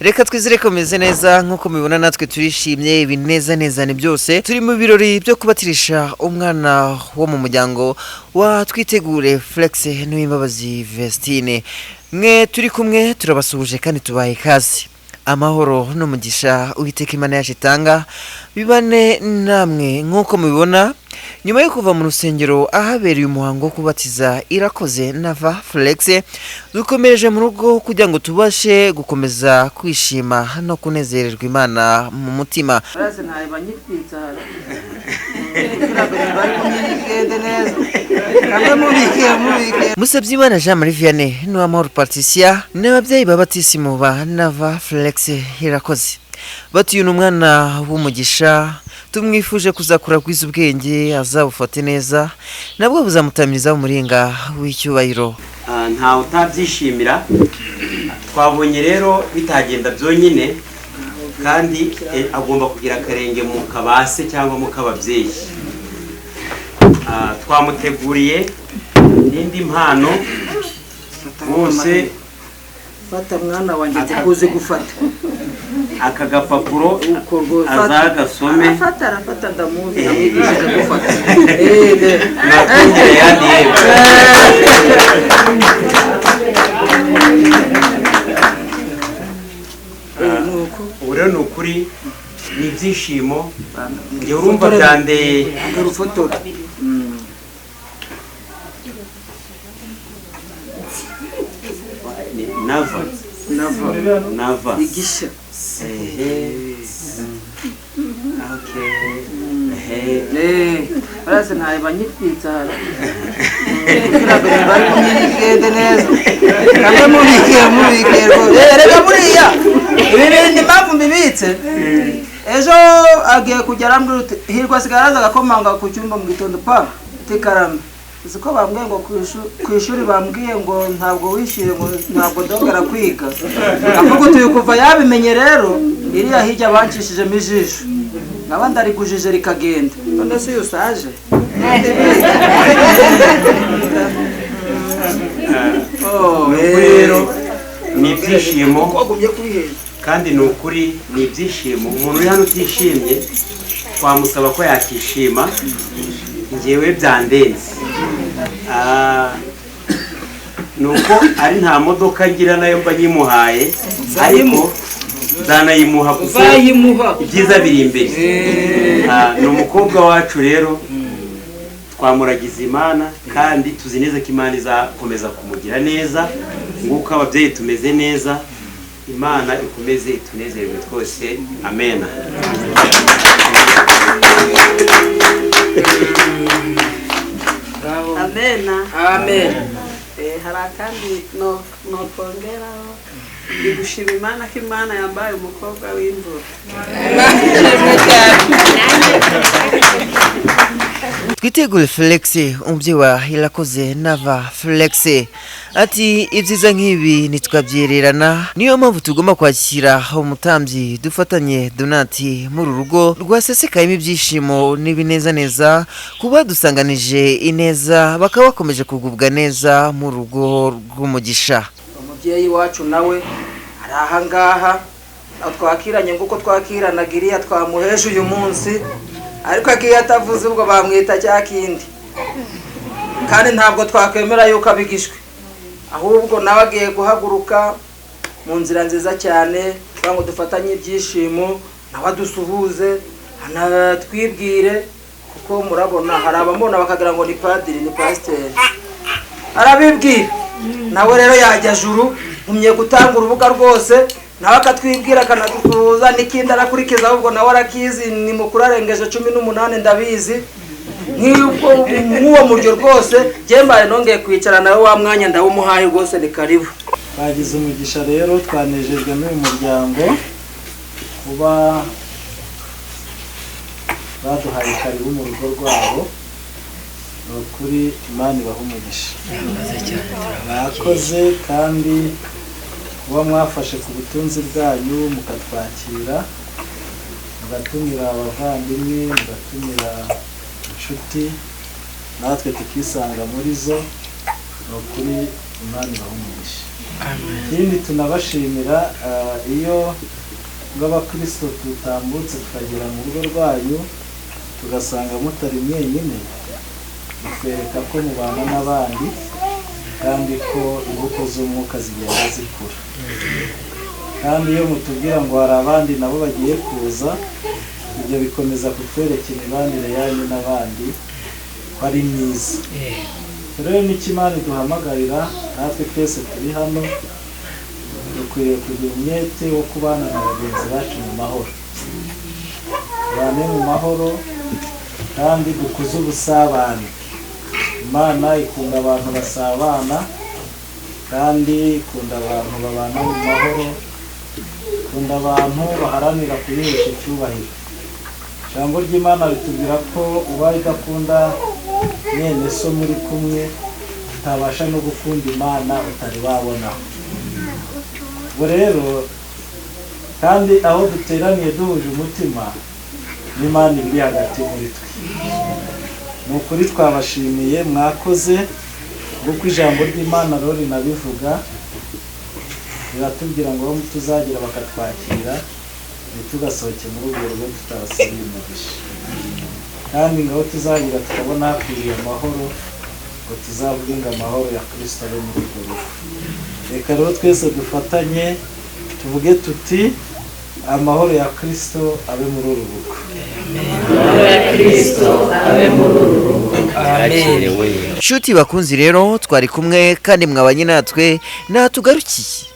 Reka twizere ko meze neza nkuko mubibona natwe turishimye ibineza neza ni byose turi mu birori byo kubatirisha umwana wo mu muryango wa Twitegure Flex n'Uwimbabazi Vestine. Mwe turi kumwe turabasuhuje kandi tubaye ikaze. Amahoro n'umugisha Uwiteka Imana yacu itanga bibane namwe nkuko mubibona. Nyuma yo kuva mu rusengero ahabereye umuhango wo kubatiza Irakoze Nava Flex, dukomereje mu rugo kugira ngo tubashe gukomeza kwishima no kunezererwa Imana mu mutima. Musabyimana Jean Marie Vianney n'Uwamahoro Patricia n'ababyeyi babatisimu ba Nava Flex Irakoze. Batuye umwana w'umugisha, tumwifuje kuzakura kwiza ubwenge azabufate neza nabwo buzamutamiriza umuringa w'icyubahiro. Nta utabyishimira. Twabonye rero bitagenda byonyine kandi agomba kugira akarenge mu kabase cyangwa mu kababyeyi. Twamuteguriye n'indi mpano bose. Fata mwana wanjye tukuze gufata aka gapapuro azagasome. Arafata ndamuzi namwigishije gufata. Nakongere yandi urero ni ukuri ni ibyishimo. Njye urumva byandeye urufotora. Nava igisha. Arase ntaye banyitwitsa hara. Bari kumyigende neza. Kandi mubike rega muriya. Ibindi mpamvu mbibitse. Ejo agiye kugera mbwira uti hirwa sigaraza gakomanga ku cyumba mu gitondo pa tikarame. Siko bambwiye ngo kwishuri bambwiye ngo ntabwo wishyuye ngo ntabwo ndongera kwiga. Avuga uti kuva yabimenye rero iriya hirya bancishije mijisho. Ngabandi ari kujije rikagenda. None se yusaje. Rero ni ibyishimo kandi ni ukuri ni ibyishimo. Umuntu uri hano utishimye twamusaba ko yakishima. Njyewe byandenze. Nuko ari nta modoka ngira nayo mba nyimuhaye ariko zanayimuha kuko ibyiza biri imbere. Ni umukobwa wacu rero twamuragiza Imana kandi tuzi neza ko Imana izakomeza kumugira neza nguko ababyeyi tumeze neza. Imana ikomeze itunezerwe twose. Amen. Amen. Hari kandi no kongeraho gushima Imana ko Imana yambaye umukobwa w'imvura. Twitegure Flex umubyeyi wa Irakoze Nava Flex ati ibyiza nk'ibi nitwabyererana, niyo mpamvu tugomba kwakira umutambyi dufatanye Donati muri rugo rwasesekayemo ibyishimo n'ibinezaneza kuba dusanganije ineza bakaba bakomeje kugubwa neza mu rugo rw'umugisha. Umubyeyi wacu nawe ari aha ngaha twakiranye nguko twakiranaga iriya twamuheje uyu munsi, ariko agiye atavuze ubwo bamwita cya kindi kandi ntabwo twakwemera yuko abigishwe, ahubwo nawe agiye guhaguruka mu nzira nziza cyane kugira ngo dufatanye ibyishimo nawe adusuhuze anatwibwire kuko murabona hari abamubona bakagira ngo ni padiri ni pasiteri arabibwira. Nawe rero yajya juru nkumye gutanga urubuga rwose nawe akatwibwira akanadusuhuza n'ikindi arakurikiza ahubwo nawe arakizi ni mukuru arengeje 18 ndabizi nk'uwo muryo rwose jembaye nongeye kwicara nawe wa mwanya ndawumuhaye rwose ni karibu. Bagize umugisha rero twanejejwe n'uyu muryango kuba baduhaye karibu mu rugo rwabo. Nukuri Imana ibaha umugisha. Bakoze kandi kuba mwafashe ku butunzi bwanyu mukatwakira mugatumira abavandimwe mugatumira inshuti natwe tukisanga muri zo. Nukuri Imana ibaha umugisha. ikindi tunabashimira iyo ng'abakristo tutambutse tukagera mu rugo rwanyu tugasanga mutari mwenyine, bitwereka ko mubana n'abandi kandi ko imbuto z'umwuka zigenda zikura. Kandi iyo mutubwira ngo hari abandi nabo bagiye kuza, ibyo bikomeza kutwereka imibanire yanyu n'abandi ko ari myiza. Rero n'icyo Imana iduhamagarira natwe twese turi hano, dukwiriye kugira umwete wo kubana na bagenzi bacu mu mahoro. Tubane mu mahoro kandi dukuze ubusabane. Imana ikunda abantu basabana kandi ikunda abantu babana mu mahoro, ikunda abantu baharanira kuyihesha icyubahiro. Ijambo ry'Imana ritubwira ko ubaye udakunda mwene so muri kumwe utabasha no gukunda Imana utari wabonaho. Ubwo rero kandi aho duteraniye duhuje umutima n'Imana iri hagati muri twe. Ni ukuri twabashimiye, mwakoze, kuko ijambo ry'Imana rero rinabivuga, riratubwira ngo aho tuzagira bakatwakira ntitugasohoke muri urwo rugo tutabasabiye umugisha, kandi ngo aho tuzagira tukabona hakwiriye amahoro, ngo tuzavuge ngo amahoro ya Kristo abe muri urwo rugo. Reka rero twese dufatanye tuvuge tuti amahoro ya Kristo abe muri uru rugo. Nshuti bakunzi rero twari kumwe kandi mwabanye natwe, natugarukiye